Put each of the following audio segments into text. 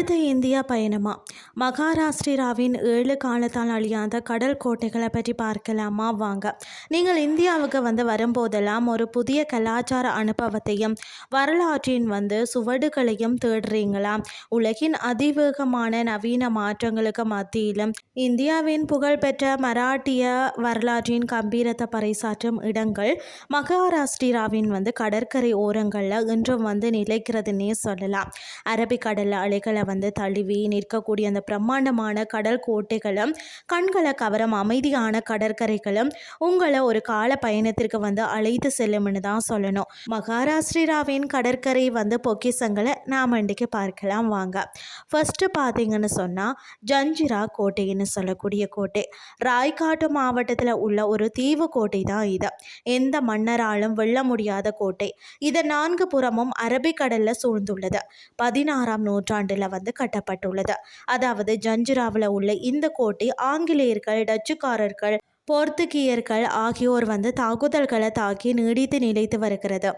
அடுத்த இந்தியா பயணமா? மகாராஷ்டிராவின் 7 காலத்தால் அழியாத கடல் கோட்டைகளை பற்றி பார்க்கலாமா? வாங்க. நீங்கள் இந்தியாவுக்கு வரும்போதெல்லாம் ஒரு புதிய கலாச்சார அனுபவத்தையும் வரலாற்றின் சுவடுகளையும் தேடுறீங்களா? உலகின் அதிவேகமான நவீன மாற்றங்களுக்கு மத்தியிலும் இந்தியாவின் புகழ்பெற்ற மராட்டிய வரலாற்றின் கம்பீரத்தை பறைசாற்றும் இடங்கள் மகாராஷ்டிராவின் கடற்கரை ஓரங்களில் இன்றும் நிலைக்கிறதுன்னே சொல்லலாம். அரபிக்கடலில் அலைகளை தழுவி நிற்கக்கூடிய அந்த பிரம்மாண்டமான கடல் கோட்டைகளும் கண்களை கவரும் அமைதியான கடற்கரைகளும் உங்களை ஒரு கால பயணத்திற்கு அழைத்து செல்லும்னு தான் சொல்லணும். மகாராஷ்டிராவின் கடற்கரை பொக்கிசங்களை நாம் இன்றைக்கு பார்க்கலாம் வாங்க. ஃபர்ஸ்ட் பார்த்தீங்கன்னு சொன்னால் ஜஞ்சிரா கோட்டைன்னு சொல்லக்கூடிய கோட்டை ராய்காட்டு மாவட்டத்தில் உள்ள ஒரு தீவு கோட்டை தான் இது. எந்த மன்னராலும் வெல்ல முடியாத கோட்டை. இது 4 புறமும் அரபிக்கடலில் சூழ்ந்துள்ளது. 16ஆம் நூற்றாண்டில் கட்டப்பட்டுள்ளது. அதாவது ஜஞ்சிராவில் உள்ள இந்த கோட்டை ஆங்கிலேயர்கள், டச்சுக்காரர்கள், போர்த்துகீயர்கள் ஆகியோர் தாக்குதல்களை தாக்கி நீடித்து நிலைத்து வருகிறது.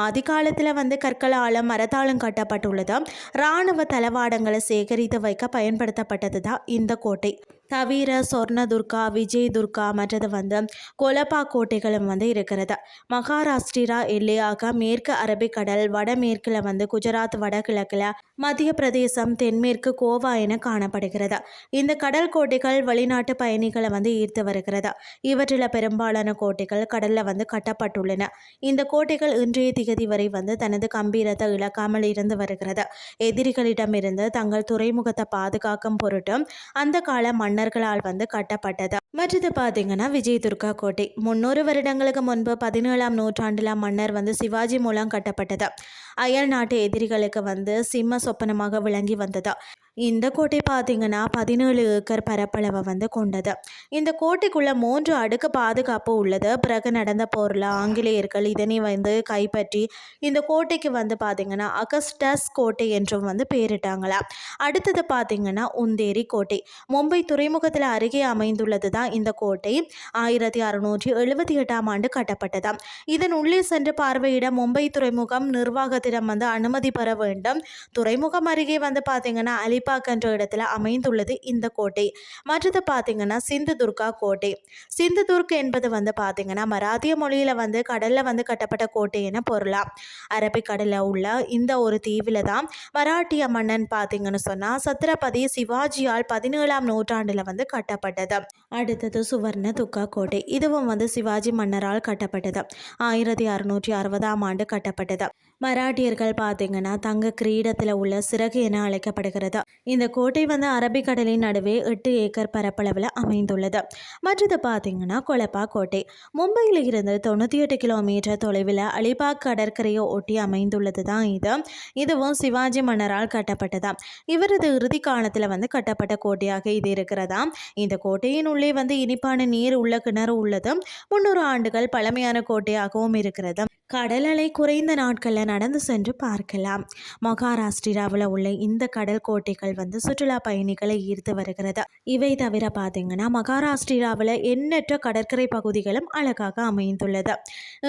ஆதி காலத்தில் கற்களாலும் மரத்தாலும் கட்டப்பட்டுள்ளது. இராணுவ தளவாடங்களை சேகரித்து வைக்க பயன்படுத்தப்பட்டது தான் இந்த கோட்டை. தவிர சொர்ணதுர்கா, விஜய் துர்கா மற்றது கொலப்பா கோட்டைகளும் இருக்கிறது. மகாராஷ்டிரா எல்லையாக மேற்கு அரபிக்கடல், வடமேற்கில் குஜராத், வடகிழக்கில் மத்திய பிரதேசம், தென்மேற்கு கோவா என காணப்படுகிறது. இந்த கடல் கோட்டைகள் வெளிநாட்டு பயணிகளை ஈர்த்து வருகிறது. இவற்றில் பெரும்பாலான கோட்டைகள் கடலில் கட்டப்பட்டுள்ளன. இந்த கோட்டைகள் இன்றைய திகதி வரை தனது கம்பீரத்தை இழக்காமல் இருந்து வருகிறது. எதிரிகளிடமிருந்து தங்கள் துறைமுகத்தை பாதுகாக்கும் பொருட்டு அந்த கால மன்னர்களால் கட்டப்பட்டது. மற்றது பார்த்தீங்கன்னா விஜய் துர்கா கோட்டை 300 வருடங்களுக்கு முன்பு 17ஆம் நூற்றாண்டில் மன்னர் சிவாஜி மூலம் கட்டப்பட்டது. அயல் நாட்டு எதிரிகளுக்கு சிம்ம சொப்பனமாக விளங்கி வந்தது. இந்த கோட்டை பார்த்தீங்கன்னா 17 ஏக்கர் பரப்பளவை கொண்டது. இந்த கோட்டைக்குள்ள 3 அடுக்கு பாதுகாப்பு உள்ளது. பிறகு நடந்த போரில் ஆங்கிலேயர்கள் இதனை கைப்பற்றி இந்த கோட்டைக்கு பார்த்தீங்கன்னா அகஸ்டஸ் கோட்டை என்றும் பேரிட்டாங்களா. அடுத்தது பார்த்தீங்கன்னா உந்தேரி கோட்டை மும்பை துறைமுகத்தில் அருகே அமைந்துள்ளது தான் இந்த கோட்டை. 1678ஆம் ஆண்டு கட்டப்பட்டது. இதன் உள்ளே சென்று பார்வையிட மும்பை துறைமுகம் நிர்வாகத்திடம் அனுமதி பெற வேண்டும். துறைமுகம் அருகே பார்த்தீங்கன்னா அலிபாக் என்ற இடத்துல அமைந்துள்ளது இந்த கோட்டை. மற்றது பார்த்தீங்கன்னா சிந்துதுர்கா கோட்டை. சிந்துதுர்க் என்பது பார்த்தீங்கன்னா மராத்திய மொழியில் கடலில் கட்டப்பட்ட கோட்டை என பொருளாம். அரபிக்கடலில் உள்ள இந்த ஒரு தீவில் தான் மராட்டிய மன்னன் பார்த்தீங்கன்னு சொன்னால் சத்ரபதி சிவாஜியால் 17ஆம் நூற்றாண்டில் கட்டப்பட்டது. அடுத்தது சுவர்ண துர்கா கோட்டை. இதுவும் சிவாஜி மன்னரால் கட்டப்பட்டது. 1660ஆம் ஆண்டு கட்டப்பட்டது. மராட்டியர்கள் பார்த்தீங்கன்னா தங்க கிரீடத்தில் உள்ள சிறகு என அழைக்கப்படுகிறது. இந்த கோட்டை அரபிக்கடலின் நடுவே 8 ஏக்கர் பரப்பளவில் அமைந்துள்ளது. மற்றது பார்த்தீங்கன்னா கொலப்பா கோட்டை. மும்பையில் இருந்து 98 கிலோமீட்டர் தொலைவில் அலிபாக் கடற்கரையை ஒட்டி அமைந்துள்ளது தான் இது. இதுவும் சிவாஜி மன்னரால் கட்டப்பட்டதா. இவரது இறுதி காலத்தில் கட்டப்பட்ட கோட்டையாக இது இருக்கிறதா. இந்த கோட்டையின் உள்ளே இனிப்பான நீர் உள்ள கிணறு உள்ளது. 300 ஆண்டுகள் பழமையான கோட்டையாகவும் இருக்கிறது. கடல் அலை குறைந்த நாட்களில் நடந்து சென்று பார்க்கலாம். மகாராஷ்டிராவில் உள்ள இந்த கடல் கோட்டைகள் சுற்றுலா பயணிகளை ஈர்த்து வருகிறது. இவை தவிர பார்த்தீங்கன்னா மகாராஷ்டிராவில் எண்ணற்ற கடற்கரை பகுதிகளும் அழகாக அமைந்துள்ளது.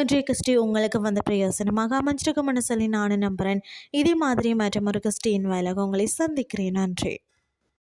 இன்றைய கிறிஸ்டி உங்களுக்கு பிரயோசனமாக அமைஞ்சிருக்கும்னு சொல்லி நானும் நம்புகிறேன். இதே மாதிரி மற்றும் ஒரு கிறிஸ்டின் வேலைக்கு உங்களை சந்திக்கிறேன். நன்றி.